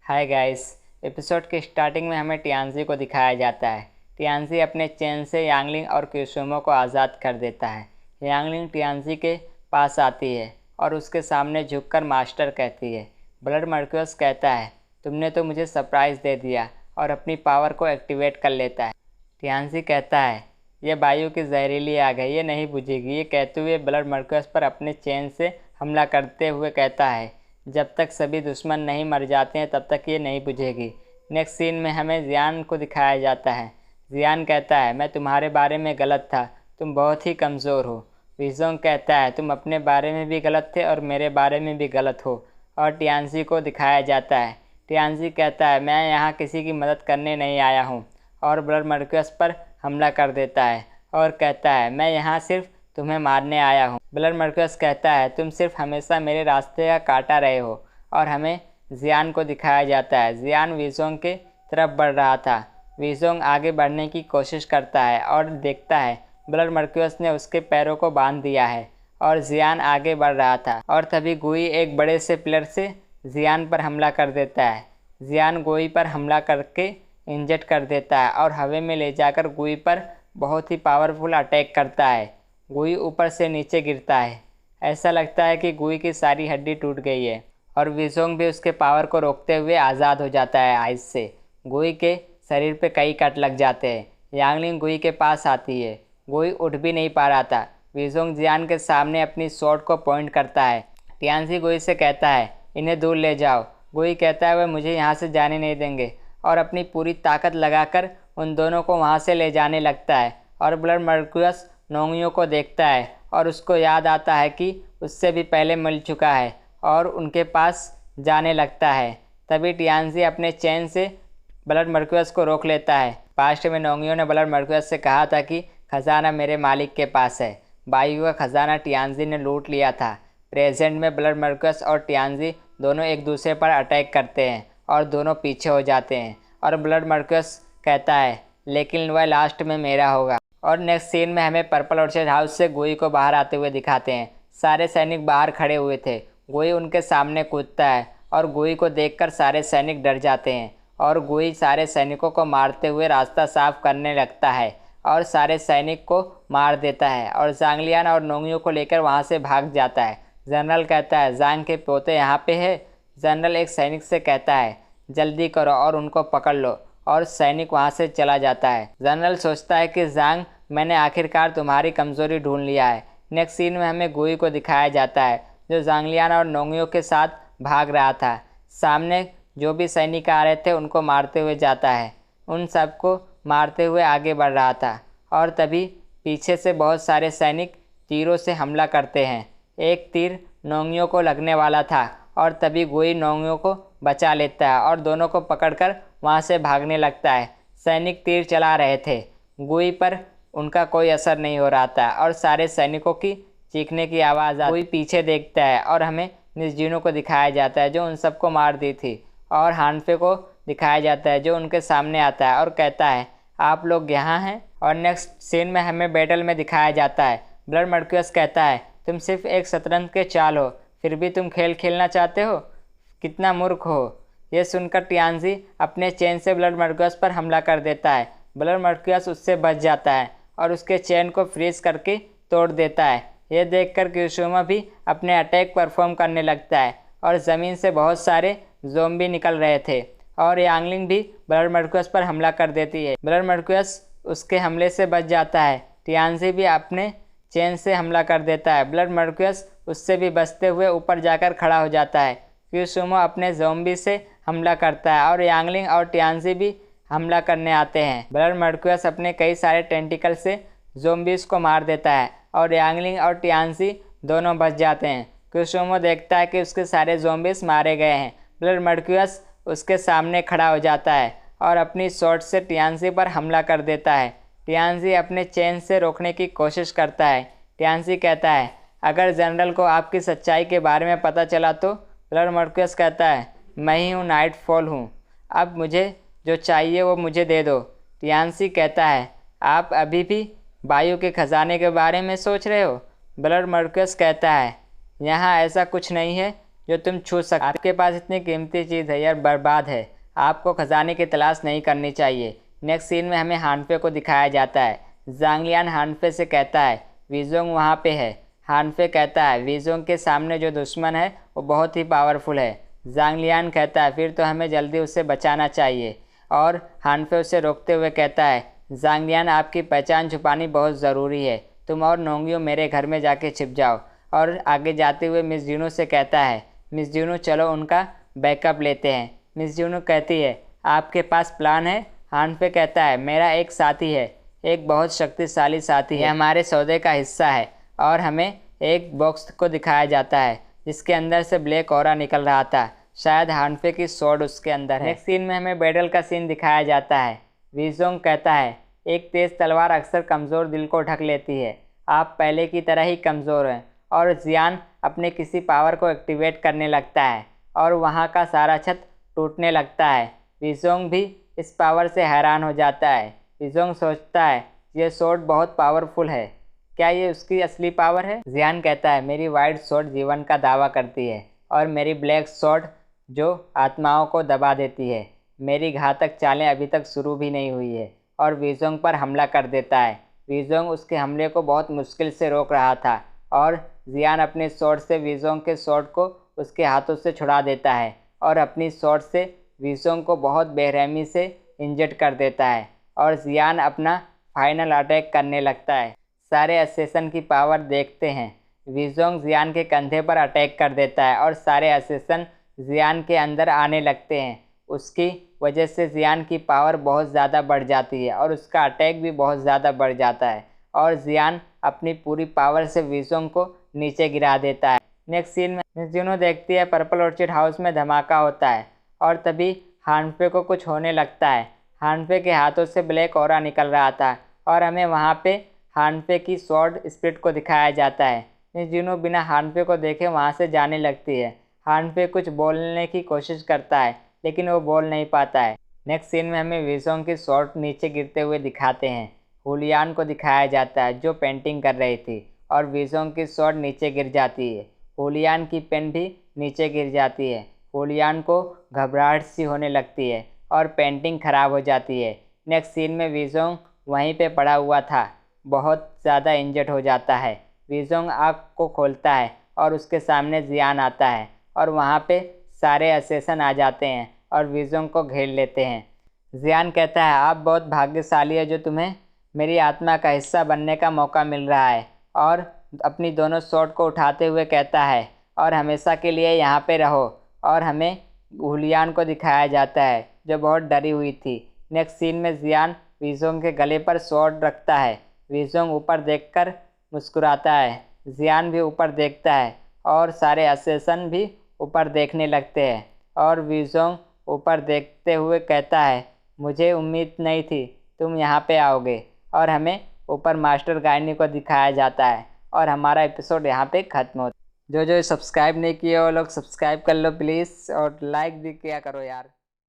Hi guys. Episode के starting में हमें टियानजी को दिखाया जाता है। टियानजी अपने चेन से यांगलिंग और क्यूसुमो को आज़ाद कर देता है। यांगलिंग टियानजी के पास आती है और उसके सामने झुककर मास्टर कहती है। ब्लड मर्क्यूस कहता है, तुमने तो मुझे सरप्राइज़ दे दिया, और अपनी पावर को एक्टिवेट कर लेता है। टियानजी कहता है, ये वायु की जहरीली आग है, ये नहीं बुझेगी। ये कहते हुए ब्लड मर्क्यूस पर अपने चेन से हमला करते हुए कहता है, जब तक सभी दुश्मन नहीं मर जाते हैं तब तक ये नहीं बुझेगी। नेक्स्ट सीन में हमें जियान को दिखाया जाता है। जियान कहता है, मैं तुम्हारे बारे में गलत था, तुम बहुत ही कमज़ोर हो। विजोंग कहता है, तुम अपने बारे में भी गलत थे और मेरे बारे में भी गलत हो। और टियानजी को दिखाया जाता है। टियानजी कहता है, मैं यहाँ किसी की मदद करने नहीं आया हूँ, और ब्लड मर्क्यूस पर हमला कर देता है और कहता है, मैं यहाँ सिर्फ तुम्हें मारने आया हूँ। ब्लड मर्क्यूस कहता है, तुम सिर्फ हमेशा मेरे रास्ते का काटा रहे हो। और हमें जियान को दिखाया जाता है। जियान विजोंग के तरफ बढ़ रहा था। विजोंग आगे बढ़ने की कोशिश करता है और देखता है ब्लड मर्क्यूस ने उसके पैरों को बांध दिया है और जियान आगे बढ़ रहा था। और तभी गुई एक बड़े से पिलर से जियान पर हमला कर देता है। जियान गुई पर हमला करके इंजेक्ट कर देता है और हवा में ले जाकर गुई पर बहुत ही पावरफुल अटैक करता है। गुई ऊपर से नीचे गिरता है। ऐसा लगता है कि गुई की सारी हड्डी टूट गई है और विजोंग भी उसके पावर को रोकते हुए आज़ाद हो जाता है आइस से। गुई के शरीर पे कई कट लग जाते हैं। यांगलिंग गुई के पास आती है। गुई उठ भी नहीं पा रहा था। विजोंग जियान के सामने अपनी स्वॉर्ड को पॉइंट करता है। टियानजी गुई से कहता है, इन्हें दूर ले जाओ। गुई कहता है, वह मुझे यहाँ से जाने नहीं देंगे, और अपनी पूरी ताकत लगाकर उन दोनों को वहाँ से ले जाने लगता है। और ब्लड मर्क्यूस नोंगियों को देखता है और उसको याद आता है कि उससे भी पहले मिल चुका है और उनके पास जाने लगता है। तभी टियानजी अपने चेन से ब्लड मर्क्यूस को रोक लेता है। पास्ट में नोंगियों ने ब्लड मर्क्यूस से कहा था कि खजाना मेरे मालिक के पास है। वायु का खजाना टियानजी ने लूट लिया था। प्रेजेंट में ब्लड मर्क्यूस और टियानजी दोनों एक दूसरे पर अटैक करते हैं और दोनों पीछे हो जाते हैं। और ब्लड मर्क्यूस कहता है, लेकिन वह लास्ट में मेरा होगा। और नेक्स्ट सीन में हमें पर्पल ऑर्चिड हाउस से गुई को बाहर आते हुए दिखाते हैं। सारे सैनिक बाहर खड़े हुए थे। गुई उनके सामने कूदता है और गुई को देखकर सारे सैनिक डर जाते हैं और गुई सारे सैनिकों को मारते हुए रास्ता साफ करने लगता है और सारे सैनिक को मार देता है और जांगलियान और नोंगियों को लेकर वहां से भाग जाता है। जनरल कहता है, जांग के पोते यहाँ पे है। जनरल एक सैनिक से कहता है, जल्दी करो और उनको पकड़ लो, और सैनिक वहां से चला जाता है। जनरल सोचता है कि जांग, मैंने आखिरकार तुम्हारी कमज़ोरी ढूंढ लिया है। नेक्स्ट सीन में हमें गुई को दिखाया जाता है, जो जांगलियान और नोंगियों के साथ भाग रहा था। सामने जो भी सैनिक आ रहे थे उनको मारते हुए जाता है। उन सबको मारते हुए आगे बढ़ रहा था और तभी पीछे से बहुत सारे सैनिक तीरों से हमला करते हैं। एक तीर नोंगियों को लगने वाला था और तभी गुई नोंगियों को बचा लेता है और दोनों को पकड़कर वहां से भागने लगता है। सैनिक तीर चला रहे थे। गुई पर उनका कोई असर नहीं हो रहा था और सारे सैनिकों की चीखने की आवाज़ गुई पीछे देखता है और हमें निजजिनो को दिखाया जाता है, जो उन सबको मार दी थी। और हानफे को दिखाया जाता है, जो उनके सामने आता है और कहता है, आप लोग यहाँ हैं। और नेक्स्ट सीन में हमें बैटल में दिखाया जाता है। ब्लड मर्क्यूस कहता है, तुम सिर्फ एक शतरंज के चाल हो, फिर भी तुम खेल खेलना चाहते हो, कितना मूर्ख हो। यह सुनकर टियानजी अपने चेन से ब्लड मर्क्यूस पर हमला कर देता है। ब्लड मर्क्यूस उससे बच जाता है और उसके चेन को फ्रीज करके तोड़ देता है। यह देखकर क्यूसुमा भी अपने अटैक परफॉर्म करने लगता है और ज़मीन से बहुत सारे ज़ोंबी निकल रहे थे और यांगलिंग भी ब्लड मर्क्यूस पर हमला कर देती है। ब्लड मर्क्यूस उसके हमले से बच जाता है। टियानजी भी अपने चेन से हमला कर देता है। ब्लड मर्क्यूस उससे भी बचते हुए ऊपर जाकर खड़ा हो जाता है। क्यूसुमा अपने ज़ोंबी से हमला करता है और यांगलिंग और टियानजी भी हमला करने आते हैं। ब्लड मर्क्यूस अपने कई सारे टेंटिकल से ज़ोंबीज को मार देता है और यांगलिंग और टियानजी दोनों बच जाते हैं। क्यूसुमा देखता है कि उसके सारे ज़ोंबीज मारे गए हैं। ब्लड मर्क्यूस उसके सामने खड़ा हो जाता है और अपनी शॉट से टियानजी पर हमला कर देता है। टियानजी अपने चेन से रोकने की कोशिश करता है। टियानजी कहता है, अगर जनरल को आपकी सच्चाई के बारे में पता चला तो। ब्लड मर्क्यूस कहता है, मैं ही हूँ, नाइटफॉल हूँ, अब मुझे जो चाहिए वो मुझे दे दो। टियानजी कहता है, आप अभी भी वायु के खजाने के बारे में सोच रहे हो। ब्लड मर्क्यूस कहता है, यहाँ ऐसा कुछ नहीं है, जो तुम छू सकते। आपके पास इतनी कीमती चीज़ है, यह बर्बाद है। आपको खजाने की तलाश नहीं करनी चाहिए। नेक्स्ट सीन में हमें हानफे को दिखाया जाता है। ज़ांगलियान हानफे से कहता है वीजोंग वहाँ पे है। हानफे कहता है वीजोंग के सामने जो दुश्मन है वो बहुत ही पावरफुल है। ज़ांगलियान कहता है फिर तो हमें जल्दी उससे बचाना चाहिए। और हानफे उसे रोकते हुए कहता है ज़ांगलियान, आपकी पहचान छुपानी बहुत ज़रूरी है। तुम और नोंगियो मेरे घर में जाके छिप जाओ। और आगे जाते हुए मिस जूनो से कहता है मिस जूनो, चलो उनका बैकअप लेते हैं। मिस जूनो कहती है आपके पास प्लान है? हानफे कहता है मेरा एक साथी है, एक बहुत शक्तिशाली साथी है, हमारे सौदे का हिस्सा है। और हमें एक बॉक्स को दिखाया जाता है जिसके अंदर से ब्लैक ऑरा निकल रहा था। शायद हानफे की स्वॉर्ड उसके अंदर है। नेक्स्ट सीन में हमें बैटल का सीन दिखाया जाता है। वीजोंग कहता है एक तेज तलवार अक्सर कमज़ोर दिल को ढक लेती है। आप पहले की तरह ही कमज़ोर हैं। और जियान अपने किसी पावर को एक्टिवेट करने लगता है और वहाँ का सारा छत टूटने लगता है। वीजोंग भी इस पावर से हैरान हो जाता है। वीजोंग सोचता है ये स्वॉर्ड बहुत पावरफुल है, क्या ये उसकी असली पावर है? जियान कहता है मेरी वाइट स्वॉर्ड जीवन का दावा करती है और मेरी ब्लैक स्वॉर्ड जो आत्माओं को दबा देती है। मेरी घातक चालें अभी तक शुरू भी नहीं हुई है। और वीजोंग पर हमला कर देता है। वीजोंग उसके हमले को बहुत मुश्किल से रोक रहा था और जियान अपने स्वॉर्ड से वीजोंग के स्वॉर्ड को उसके हाथों से छुड़ा देता है और अपनी स्वॉर्ड से वीजोंग को बहुत बेरहमी से इंजर्ड कर देता है। और जियान अपना फाइनल अटैक करने लगता है। सारे असेसन की पावर देखते हैं। वीजोंग जियान के कंधे पर अटैक कर देता है और सारे असेसन जियान के अंदर आने लगते हैं। उसकी वजह से जियान की पावर बहुत ज़्यादा बढ़ जाती है और उसका अटैक भी बहुत ज़्यादा बढ़ जाता है। और जियान अपनी पूरी पावर से वीजोंग को नीचे गिरा देता है। नेक्स्ट सीन में मिस जूनो देखती है पर्पल ऑर्चिड हाउस में धमाका होता है और तभी हानफे को कुछ होने लगता है। हानफे के हाथों से ब्लैक ऑरा निकल रहा था और हमें वहाँ पे हानफे की स्वॉर्ड स्पिरिट को दिखाया जाता है। मिस जूनो बिना हानफे को देखे वहाँ से जाने लगती है। हानफे कुछ बोलने की कोशिश करता है लेकिन वो बोल नहीं पाता है। नेक्स्ट सीन में हमें वीजोंग की स्वॉर्ड नीचे गिरते हुए दिखाते हैं। हुलियान को दिखाया जाता है जो पेंटिंग कर रही थी और वीजोंग की स्वॉर्ड नीचे गिर जाती है। हुलियान की पेन भी नीचे गिर जाती है। हुलियान को घबराहट सी होने लगती है और पेंटिंग खराब हो जाती है। नेक्स्ट सीन में वीजोंग वहीं पे पड़ा हुआ था, बहुत ज़्यादा इंजर्ड हो जाता है। वीजोंग आँख को खोलता है और उसके सामने जियान आता है और वहाँ पे सारे असेसन आ जाते हैं और वीजोंग को घेर लेते हैं। जियान कहता है आप बहुत भाग्यशाली है जो तुम्हें मेरी आत्मा का हिस्सा बनने का मौका मिल रहा है। और अपनी दोनों स्वॉर्ड को उठाते हुए कहता है और हमेशा के लिए यहाँ पे रहो। और हमें हुलियान को दिखाया जाता है जो बहुत डरी हुई थी। नेक्स्ट सीन में जियान वीजोंग के गले पर स्वॉर्ड रखता है। वीजोंग ऊपर देखकर मुस्कुराता है। जियान भी ऊपर देखता है और सारे असेसन भी ऊपर देखने लगते हैं। और वीजोंग ऊपर देखते हुए कहता है मुझे उम्मीद नहीं थी तुम यहाँ पे आओगे। और हमें ऊपर मास्टर गायनी को दिखाया जाता है और हमारा एपिसोड यहाँ पे ख़त्म होता है। जो सब्सक्राइब नहीं किए वो लोग सब्सक्राइब कर लो प्लीज़ और लाइक भी किया करो यार।